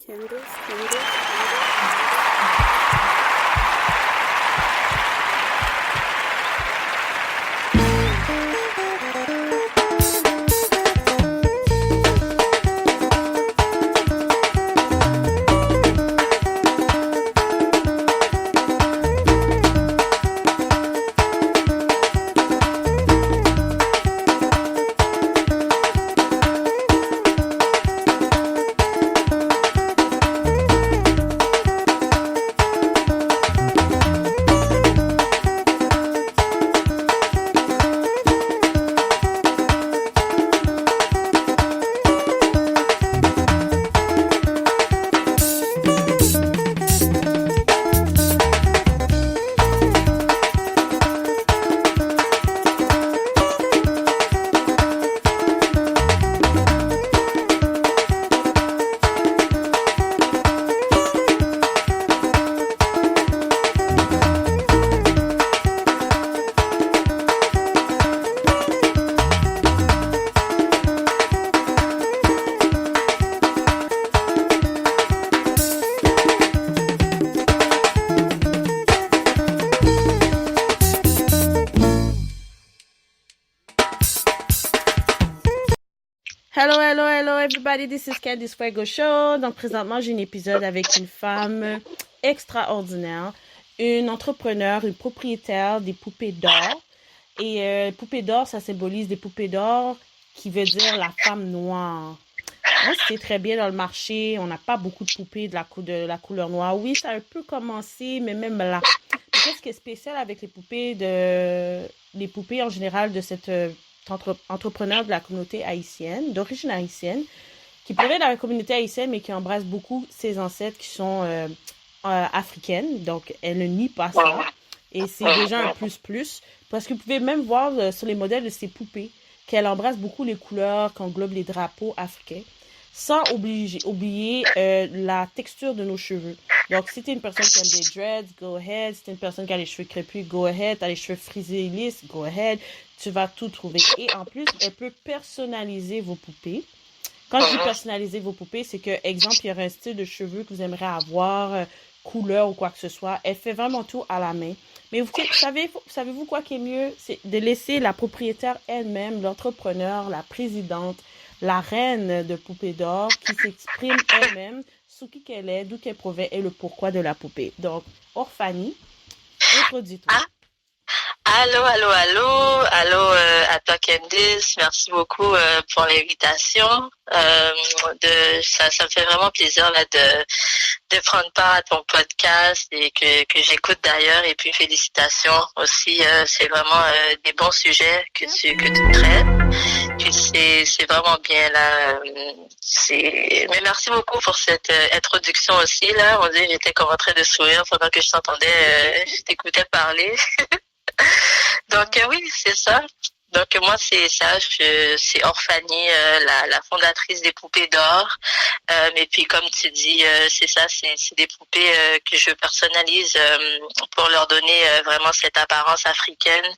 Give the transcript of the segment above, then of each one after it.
Candice. Hello everybody, this is Candice Fuego Show. Donc présentement, j'ai un épisode avec une femme extraordinaire, une entrepreneur, une propriétaire des poupées d'or. Et poupées d'or, ça symbolise des poupées d'or qui veut dire la femme noire. Moi, c'était très bien dans le marché. On n'a pas beaucoup de poupées de la couleur noire. Oui, ça a un peu commencé, mais même là. Mais qu'est-ce qui est spécial avec les poupées en général de cette entrepreneur de la communauté haïtienne, d'origine haïtienne, qui provient de la communauté haïtienne, mais qui embrasse beaucoup ses ancêtres qui sont africaines. Donc, elle ne nie pas ça. Et c'est déjà un plus. Parce que vous pouvez même voir sur les modèles de ces poupées qu'elle embrasse beaucoup les couleurs qui englobent les drapeaux africains, sans oublier la texture de nos cheveux. Donc, si tu es une personne qui aime des dreads, go ahead. Si tu es une personne qui a les cheveux crépus, go ahead. Tu as les cheveux frisés lisses, go ahead. Tu vas tout trouver. Et en plus, elle peut personnaliser vos poupées. Quand je dis personnaliser vos poupées, c'est que, exemple, il y aurait un style de cheveux que vous aimeriez avoir, couleur ou quoi que ce soit. Elle fait vraiment tout à la main. Mais savez-vous quoi qui est mieux? C'est de laisser la propriétaire elle-même, l'entrepreneur, la présidente, la reine de Poupées d'or, qui s'exprime elle-même sur qui qu'elle est, d'où qu'elle provient et le pourquoi de la poupée. Donc, Orphanie, introduis-toi. Allô, à toi Candice, merci beaucoup pour l'invitation. Ça me fait vraiment plaisir là de prendre part à ton podcast et que j'écoute d'ailleurs, et puis félicitations aussi, c'est vraiment des bons sujets que tu traites. Puis c'est vraiment bien là. Mais merci beaucoup pour cette introduction aussi là. On dit j'étais comme en train de sourire pendant que je t'entendais, je t'écoutais parler. Donc oui, c'est ça. Donc moi c'est ça, c'est Orphanie, la fondatrice des Poupées d'or. Et puis comme tu dis, c'est ça, c'est des poupées que je personnalise pour leur donner vraiment cette apparence africaine,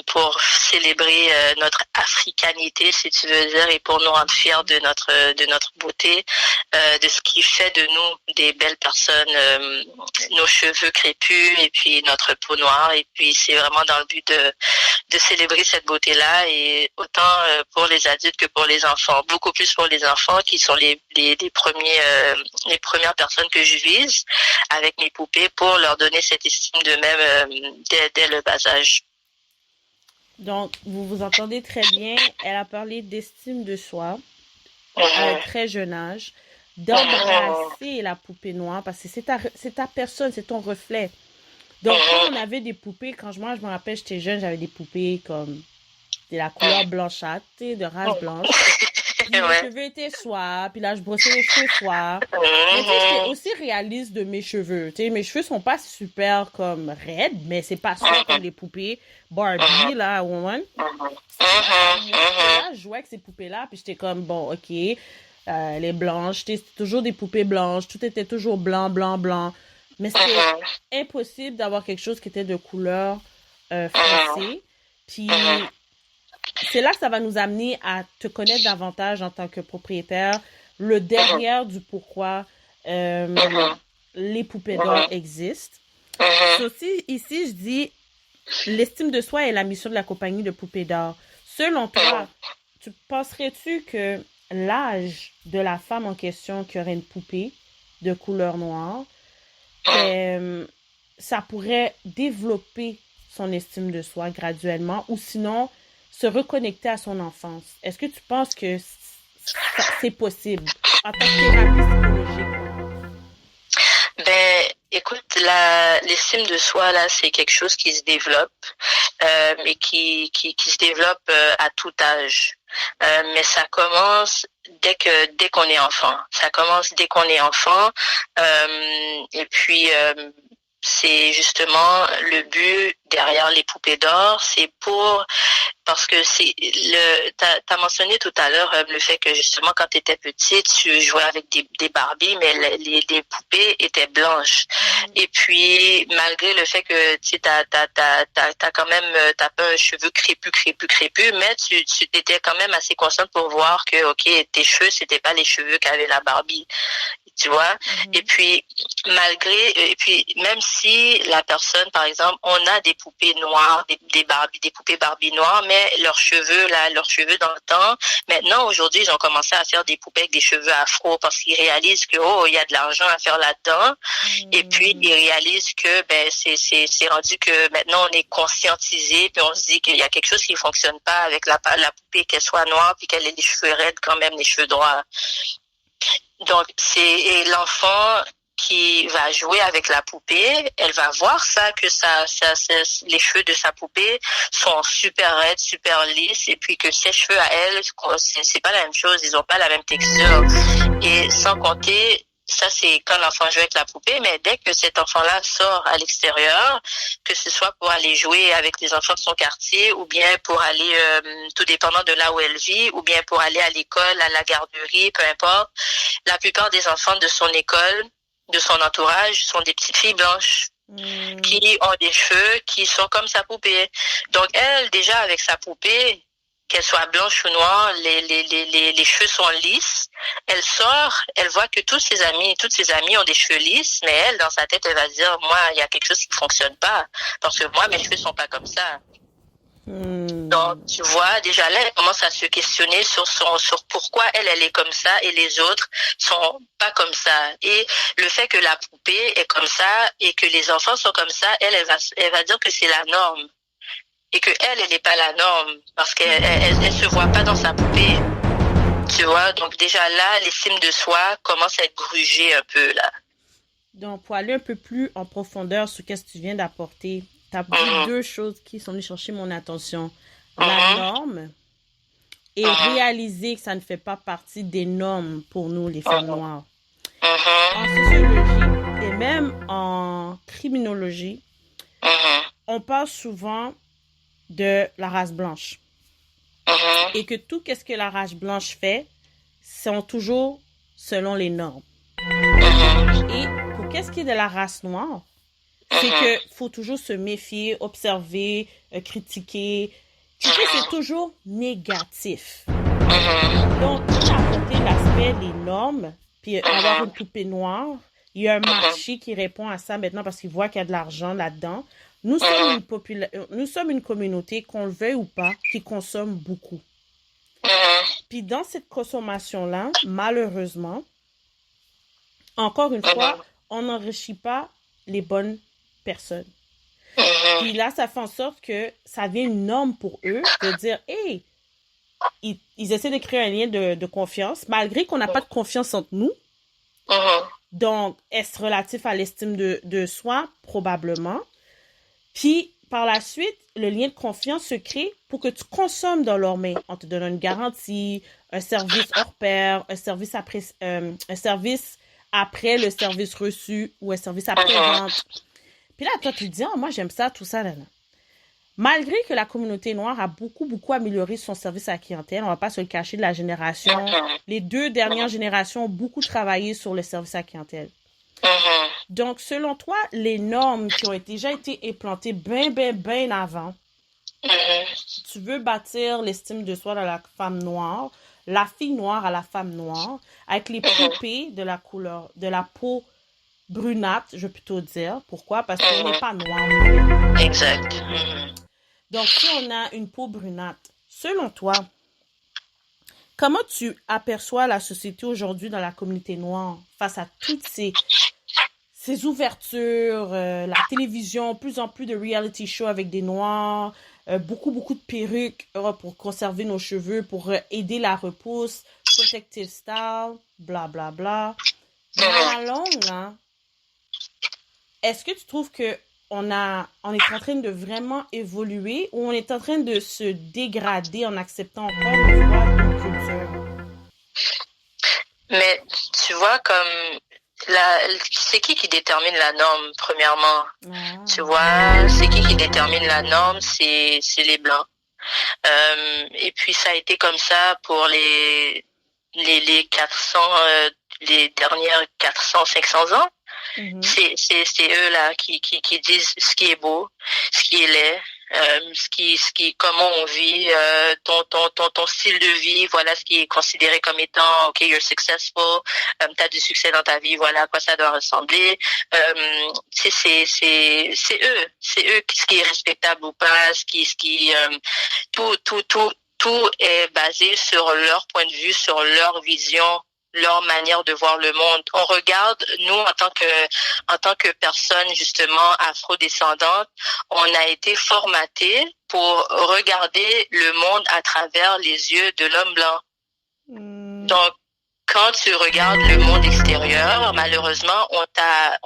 pour célébrer notre africanité, si tu veux dire, et pour nous rendre fiers de notre beauté, de ce qui fait de nous des belles personnes, nos cheveux crépus et puis notre peau noire. Et puis c'est vraiment dans le but de célébrer cette beauté-là, et autant pour les adultes que pour les enfants, beaucoup plus pour les enfants qui sont les premières personnes que je vise avec mes poupées, pour leur donner cette estime d'eux-mêmes dès le bas âge. Donc, vous vous entendez très bien. Elle a parlé d'estime de soi à un très jeune âge, d'embrasser la poupée noire, parce que c'est ta personne, c'est ton reflet. Donc, quand on avait des poupées, moi, je me rappelle, j'étais jeune, j'avais des poupées comme de la couleur blanchâtre, de race blanche. Puis mes cheveux étaient soirs, puis là, je brossais les cheveux soirs. Mais tu sais, j'étais aussi réaliste de mes cheveux. Tu sais, mes cheveux sont pas super comme raides, mais c'est pas sûr comme les poupées Barbie, là, Woman. Là, je jouais avec ces poupées-là, puis j'étais comme, bon, ok, les blanches, c'était toujours des poupées blanches, tout était toujours blanc, blanc, blanc. Mais c'était impossible d'avoir quelque chose qui était de couleur foncée. Puis c'est là que ça va nous amener à te connaître davantage en tant que propriétaire, le derrière du pourquoi les poupées d'or existent. Ceci, ici, je dis, l'estime de soi est la mission de la compagnie de poupées d'or. Selon toi, penserais-tu que l'âge de la femme en question qui aurait une poupée de couleur noire, ça pourrait développer son estime de soi graduellement ou sinon se reconnecter à son enfance? Est-ce que tu penses que c'est possible en tant que thérapie psychologique? Ben, écoute, l'estime de soi, là, c'est quelque chose qui se développe, mais qui se développe à tout âge. Mais ça commence dès qu'on est enfant. Ça commence dès qu'on est enfant. Et puis, c'est justement le but derrière les poupées d'or, c'est parce que t'as mentionné tout à l'heure le fait que justement quand tu étais petite, tu jouais avec des Barbie, mais les poupées étaient blanches. Et puis malgré le fait que tu t'as quand même t'as pas un cheveu crépu, mais tu étais quand même assez consciente pour voir que ok, tes cheveux c'était pas les cheveux qu'avait la Barbie. Tu vois? Et puis, et puis, même si la personne, par exemple, on a des poupées noires, des poupées Barbie noires, mais leurs cheveux dans le temps, maintenant, aujourd'hui, ils ont commencé à faire des poupées avec des cheveux afro parce qu'ils réalisent que, il y a de l'argent à faire là-dedans. Et puis, ils réalisent que, c'est rendu que maintenant, on est conscientisé, puis on se dit qu'il y a quelque chose qui fonctionne pas avec la poupée, qu'elle soit noire, puis qu'elle ait les cheveux raides quand même, les cheveux droits. Donc, c'est l'enfant qui va jouer avec la poupée, elle va voir ça, que les cheveux de sa poupée sont super raides, super lisses, et puis que ses cheveux à elle, c'est pas la même chose, ils ont pas la même texture. Et sans compter, ça c'est quand l'enfant joue avec la poupée, mais dès que cet enfant-là sort à l'extérieur, que ce soit pour aller jouer avec les enfants de son quartier, ou bien pour aller, tout dépendant de là où elle vit, ou bien pour aller à l'école, à la garderie, peu importe, la plupart des enfants de son école, de son entourage, sont des petites filles blanches qui ont des cheveux qui sont comme sa poupée. Donc elle, déjà avec sa poupée, qu'elle soit blanche ou noire, les cheveux sont lisses. Elle sort, elle voit que toutes ses amies ont des cheveux lisses, mais elle, dans sa tête, elle va dire, moi, il y a quelque chose qui fonctionne pas, parce que moi, mes cheveux sont pas comme ça. Donc, tu vois, déjà là, elle commence à se questionner sur pourquoi elle est comme ça et les autres sont pas comme ça. Et le fait que la poupée est comme ça et que les enfants sont comme ça, elle va dire que c'est la norme. Et que elle n'est pas la norme parce qu'elle se voit pas dans sa poupée. Tu vois, donc déjà là, l'estime de soi commence à être grugée un peu là. Donc, pour aller un peu plus en profondeur sur ce que tu viens d'apporter, tu as dit deux choses qui sont venues chercher mon attention. La norme et réaliser que ça ne fait pas partie des normes pour nous, les femmes noires. En sociologie et même en criminologie, on parle souvent de la race blanche. Et que tout ce que la race blanche fait, sont toujours selon les normes. Et pour qu'est-ce qui est de la race noire, c'est que faut toujours se méfier, observer, critiquer. C'est toujours négatif. Donc, pour apporter l'aspect des normes, puis avoir une poupée noire, il y a un marché qui répond à ça maintenant parce qu'il voit qu'il y a de l'argent là-dedans. Nous sommes une communauté, qu'on le veuille ou pas, qui consomme beaucoup. Puis dans cette consommation-là, malheureusement, encore une fois, on n'enrichit pas les bonnes personnes. Puis là, ça fait en sorte que ça devient une norme pour eux de dire, hey, ils essaient de créer un lien de confiance, malgré qu'on n'a pas de confiance entre nous. Donc, est-ce relatif à l'estime de soi? Probablement. Puis, par la suite, le lien de confiance se crée pour que tu consommes dans leur main. On te donne une garantie, un service hors pair, un service après le service reçu ou un service après-vente. Puis là, toi, tu te dis, moi, j'aime ça, tout ça, là. Malgré que la communauté noire a beaucoup amélioré son service à la clientèle, on va pas se le cacher de la génération. Les 2 dernières générations ont beaucoup travaillé sur le service à la clientèle. Donc, selon toi, les normes qui ont déjà été implantées bien avant, Tu veux bâtir l'estime de soi de la femme noire, la fille noire à la femme noire, avec les poupées de la couleur, de la peau brunâtre, je vais plutôt dire. Pourquoi? Parce qu'on n'est pas noir, en fait. Exact. Donc, si on a une peau brunâtre, selon toi, comment tu aperçois la société aujourd'hui dans la communauté noire face à toutes ces ouvertures, la télévision, plus en plus de reality shows avec des noirs, beaucoup de perruques pour conserver nos cheveux, pour aider la repousse, protective style, bla bla bla. Mais à la longue, là, est-ce que tu trouves que on est en train de vraiment évoluer ou on est en train de se dégrader en acceptant encore une fois notre culture? Mais tu vois, comme c'est qui détermine la norme, premièrement? Tu Ah. vois, c'est qui détermine la norme? C'est les Blancs. Et puis ça a été comme ça pour les 400, les dernières 400, 500 ans. Mhm. C'est eux là qui disent ce qui est beau, ce qui est laid, comment on vit, ton style de vie, voilà ce qui est considéré comme étant, ok, you're successful, t'as du succès dans ta vie, voilà à quoi ça doit ressembler. C'est eux ce qui est respectable ou pas, tout est basé sur leur point de vue, sur leur vision, leur manière de voir le monde. On regarde, nous, en tant que personnes, justement, afro-descendantes, on a été formatés pour regarder le monde à travers les yeux de l'homme blanc. Donc, quand tu regardes le monde extérieur, malheureusement, on t'a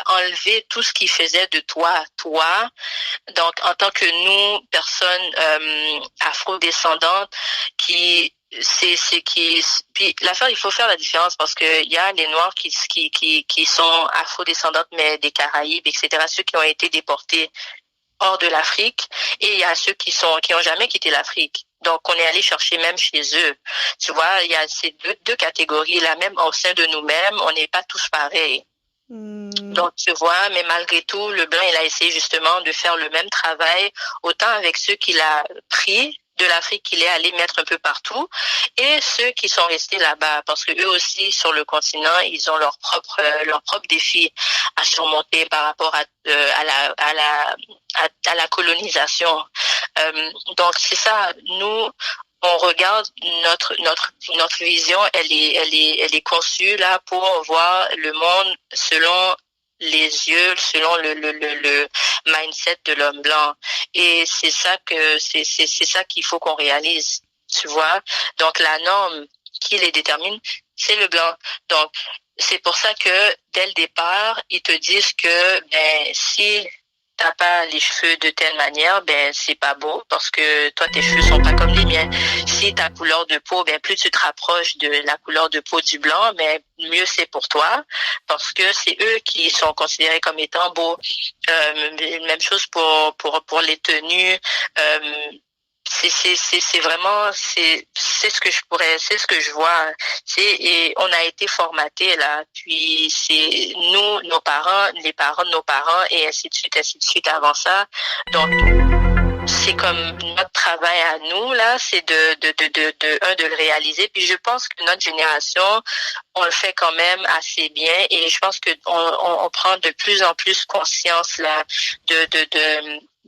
enlevé tout ce qui faisait de toi, toi. Donc, en tant que nous, personnes afro-descendantes, puis l'affaire, il faut faire la différence parce que il y a les Noirs qui sont afro-descendantes mais des Caraïbes, etc. Ceux qui ont été déportés hors de l'Afrique et il y a ceux qui ont jamais quitté l'Afrique. Donc, on est allé chercher même chez eux. Tu vois, il y a ces deux catégories là, même au sein de nous-mêmes, on n'est pas tous pareils. Donc, tu vois, mais malgré tout, le blanc, il a essayé justement de faire le même travail, autant avec ceux qu'il a pris de l'Afrique qu'il est allé mettre un peu partout, et ceux qui sont restés là-bas, parce que eux aussi, sur le continent, ils ont leurs propres défis à surmonter par rapport à la colonisation. Donc, c'est ça, nous, on regarde notre vision, elle est conçue là pour voir le monde selon les yeux, selon le mindset de l'homme blanc. Et c'est ça qu'il faut qu'on réalise, tu vois. Donc la norme qui les détermine, c'est le blanc. Donc c'est pour ça que dès le départ, ils te disent que ben si t'as pas les cheveux de telle manière, ben c'est pas beau parce que toi tes cheveux sont pas comme les miens. Si ta couleur de peau, ben plus tu te rapproches de la couleur de peau du blanc, ben mieux c'est pour toi parce que c'est eux qui sont considérés comme étant beaux. Même chose pour les tenues. C'est vraiment c'est ce que c'est ce que je vois, et on a été formaté là, puis c'est nous, nos parents, les parents de nos parents, et ainsi de suite avant ça. Donc c'est comme notre travail à nous là, c'est de le réaliser. Puis je pense que notre génération, on le fait quand même assez bien, et je pense que on prend de plus en plus conscience là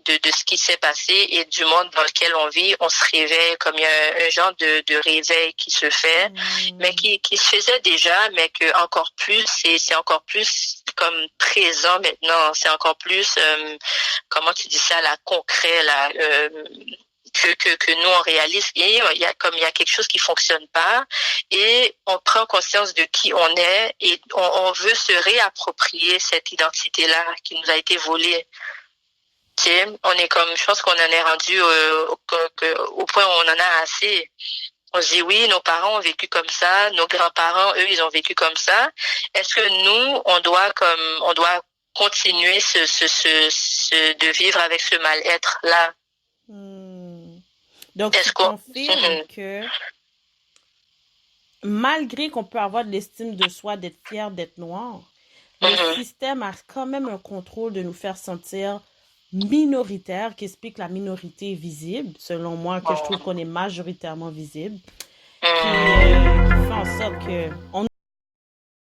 de ce qui s'est passé et du monde dans lequel on vit. On se réveille, comme il y a un genre de réveil qui se fait, mais qui se faisait déjà, mais que encore plus, c'est encore plus comme présent maintenant. C'est encore plus, comment tu dis ça, là, concret, là, que nous on réalise, et il y a quelque chose qui fonctionne pas, et on prend conscience de qui on est, et on veut se réapproprier cette identité là qui nous a été volée. On est comme, je pense qu'on en est rendu au point où on en a assez. On se dit oui, nos parents ont vécu comme ça, nos grands-parents, eux, ils ont vécu comme ça. Est-ce que nous, on doit continuer de vivre avec ce mal-être là? Donc, tu confirmes que malgré qu'on peut avoir de l'estime de soi, d'être fier, d'être noir, le système a quand même un contrôle de nous faire sentir minoritaire qui explique la minorité visible, selon moi, que je trouve qu'on est majoritairement visible, qui fait en sorte que on